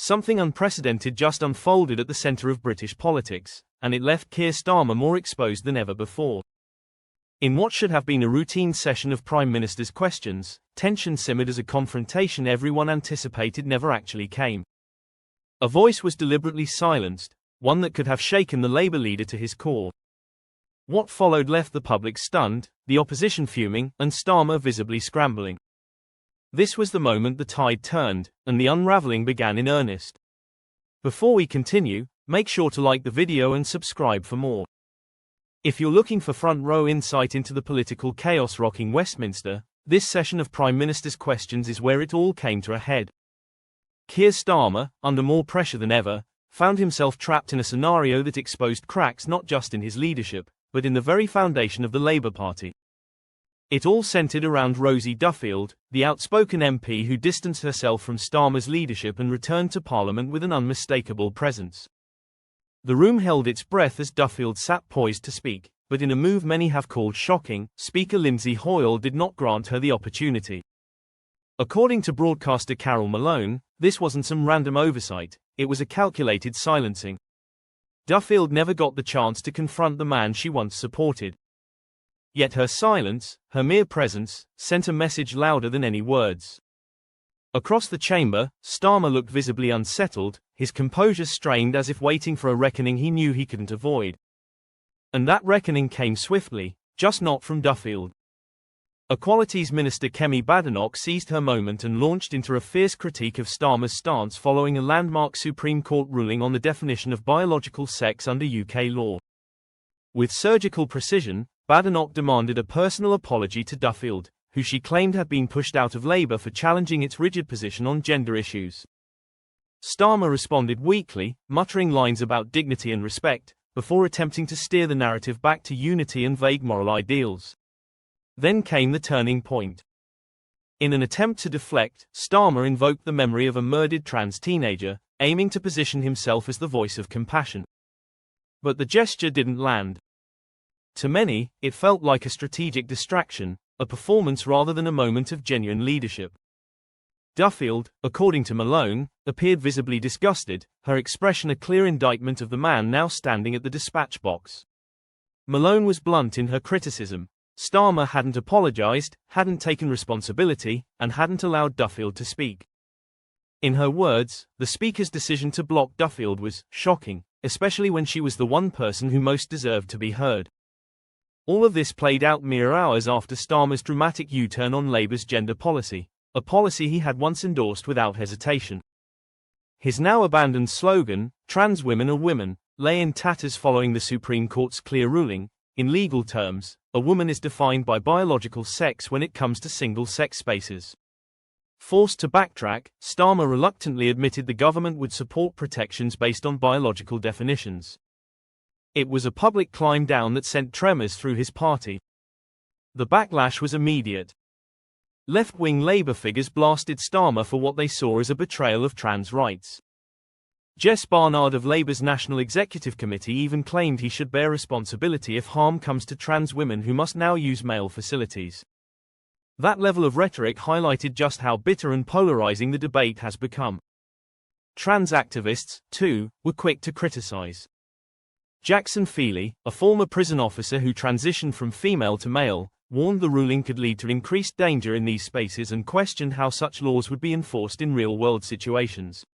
Something unprecedented just unfolded at the centre of British politics, and it left Keir Starmer more exposed than ever before. In what should have been a routine session of Prime Minister's questions, tension simmered as a confrontation everyone anticipated never actually came. A voice was deliberately silenced, one that could have shaken the Labour leader to his core. What followed left the public stunned, the opposition fuming, and Starmer visibly scrambling. This was the moment the tide turned, and the unravelling began in earnest. Before we continue, make sure to like the video and subscribe for more. If you're looking for front-row insight into the political chaos rocking Westminster, this session of Prime Minister's questions is where it all came to a head. Keir Starmer, under more pressure than ever, found himself trapped in a scenario that exposed cracks not just in his leadership, but in the very foundation of the Labour Party. It all centred around Rosie Duffield, the outspoken MP who distanced herself from Starmer's leadership and returned to Parliament with an unmistakable presence. The room held its breath as Duffield sat poised to speak, but in a move many have called shocking, Speaker Lindsay Hoyle did not grant her the opportunity. According to broadcaster Carol Malone, this wasn't some random oversight, it was a calculated silencing. Duffield never got the chance to confront the man she once supported. Yet her silence, her mere presence, sent a message louder than any words. Across the chamber, Starmer looked visibly unsettled, his composure strained as if waiting for a reckoning he knew he couldn't avoid. And that reckoning came swiftly, just not from Duffield. Equalities Minister Kemi Badenoch seized her moment and launched into a fierce critique of Starmer's stance following a landmark Supreme Court ruling on the definition of biological sex under UK law. With surgical precision, Badenoch demanded a personal apology to Duffield, who she claimed had been pushed out of Labour for challenging its rigid position on gender issues. Starmer responded weakly, muttering lines about dignity and respect, before attempting to steer the narrative back to unity and vague moral ideals. Then came the turning point. In an attempt to deflect, Starmer invoked the memory of a murdered trans teenager, aiming to position himself as the voice of compassion. But the gesture didn't land. To many, it felt like a strategic distraction, a performance rather than a moment of genuine leadership. Duffield, according to Malone, appeared visibly disgusted, her expression a clear indictment of the man now standing at the dispatch box. Malone was blunt in her criticism. Starmer hadn't apologized, hadn't taken responsibility, and hadn't allowed Duffield to speak. In her words, the Speaker's decision to block Duffield was shocking, especially when she was the one person who most deserved to be heard. All of this played out mere hours after Starmer's dramatic U-turn on Labour's gender policy, a policy he had once endorsed without hesitation. His now abandoned slogan, "Trans women are women," lay in tatters following the Supreme Court's clear ruling. In legal terms, a woman is defined by biological sex when it comes to single-sex spaces. Forced to backtrack, Starmer reluctantly admitted the government would support protections based on biological definitions. It was a public climb down that sent tremors through his party. The backlash was immediate. Left-wing Labour figures blasted Starmer for what they saw as a betrayal of trans rights. Jess Barnard of Labour's National Executive Committee even claimed he should bear responsibility if harm comes to trans women who must now use male facilities. That level of rhetoric highlighted just how bitter and polarising the debate has become. Trans activists, too, were quick to criticise. Jackson Feely, a former prison officer who transitioned from female to male, warned the ruling could lead to increased danger in these spaces and questioned how such laws would be enforced in real-world situations.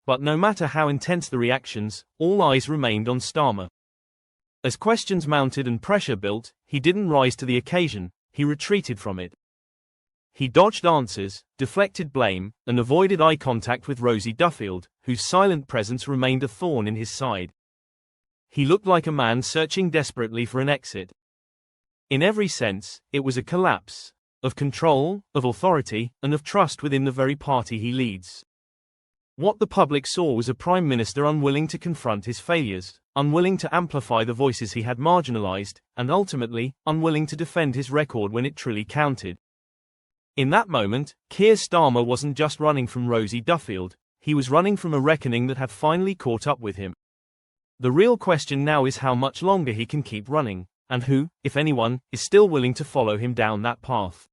But no matter how intense the reactions, all eyes remained on Starmer. As questions mounted and pressure built, he didn't rise to the occasion, he retreated from it. He dodged answers, deflected blame, and avoided eye contact with Rosie Duffield, whose silent presence remained a thorn in his side. He looked like a man searching desperately for an exit. In every sense, it was a collapse of control, of authority, and of trust within the very party he leads. What the public saw was a Prime Minister unwilling to confront his failures, unwilling to amplify the voices he had marginalized, and ultimately, unwilling to defend his record when it truly counted. In that moment, Keir Starmer wasn't just running from Rosie Duffield, he was running from a reckoning that had finally caught up with him. The real question now is how much longer he can keep running, and who, if anyone, is still willing to follow him down that path.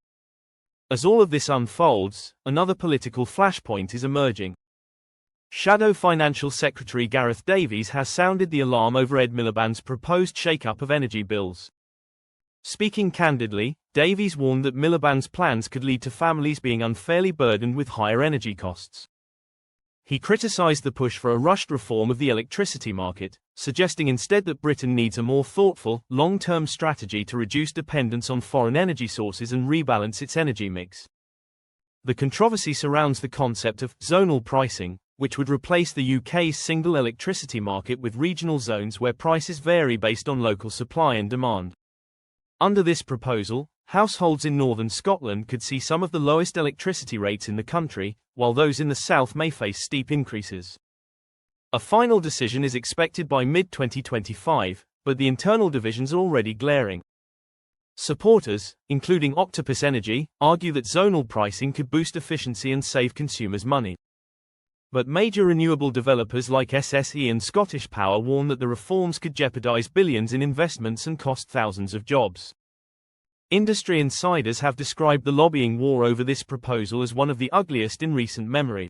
As all of this unfolds, another political flashpoint is emerging. Shadow Financial Secretary Gareth Davies has sounded the alarm over Ed Miliband's proposed shake-up of energy bills. Speaking candidly, Davies warned that Miliband's plans could lead to families being unfairly burdened with higher energy costs. He criticised the push for a rushed reform of the electricity market, suggesting instead that Britain needs a more thoughtful, long-term strategy to reduce dependence on foreign energy sources and rebalance its energy mix. The controversy surrounds the concept of zonal pricing, which would replace the UK's single electricity market with regional zones where prices vary based on local supply and demand. Under this proposal, households in northern Scotland could see some of the lowest electricity rates in the country, while those in the south may face steep increases. A final decision is expected by mid-2025, but the internal divisions are already glaring. Supporters, including Octopus Energy, argue that zonal pricing could boost efficiency and save consumers money. But major renewable developers like SSE and Scottish Power warn that the reforms could jeopardise billions in investments and cost thousands of jobs. Industry insiders have described the lobbying war over this proposal as one of the ugliest in recent memory.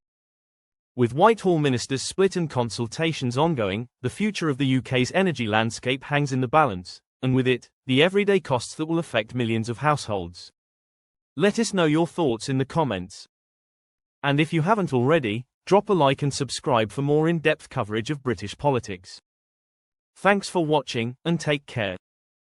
With Whitehall ministers split and consultations ongoing, the future of the UK's energy landscape hangs in the balance, and with it, the everyday costs that will affect millions of households. Let us know your thoughts in the comments. And if you haven't already, drop a like and subscribe for more in-depth coverage of British politics. Thanks for watching, and take care.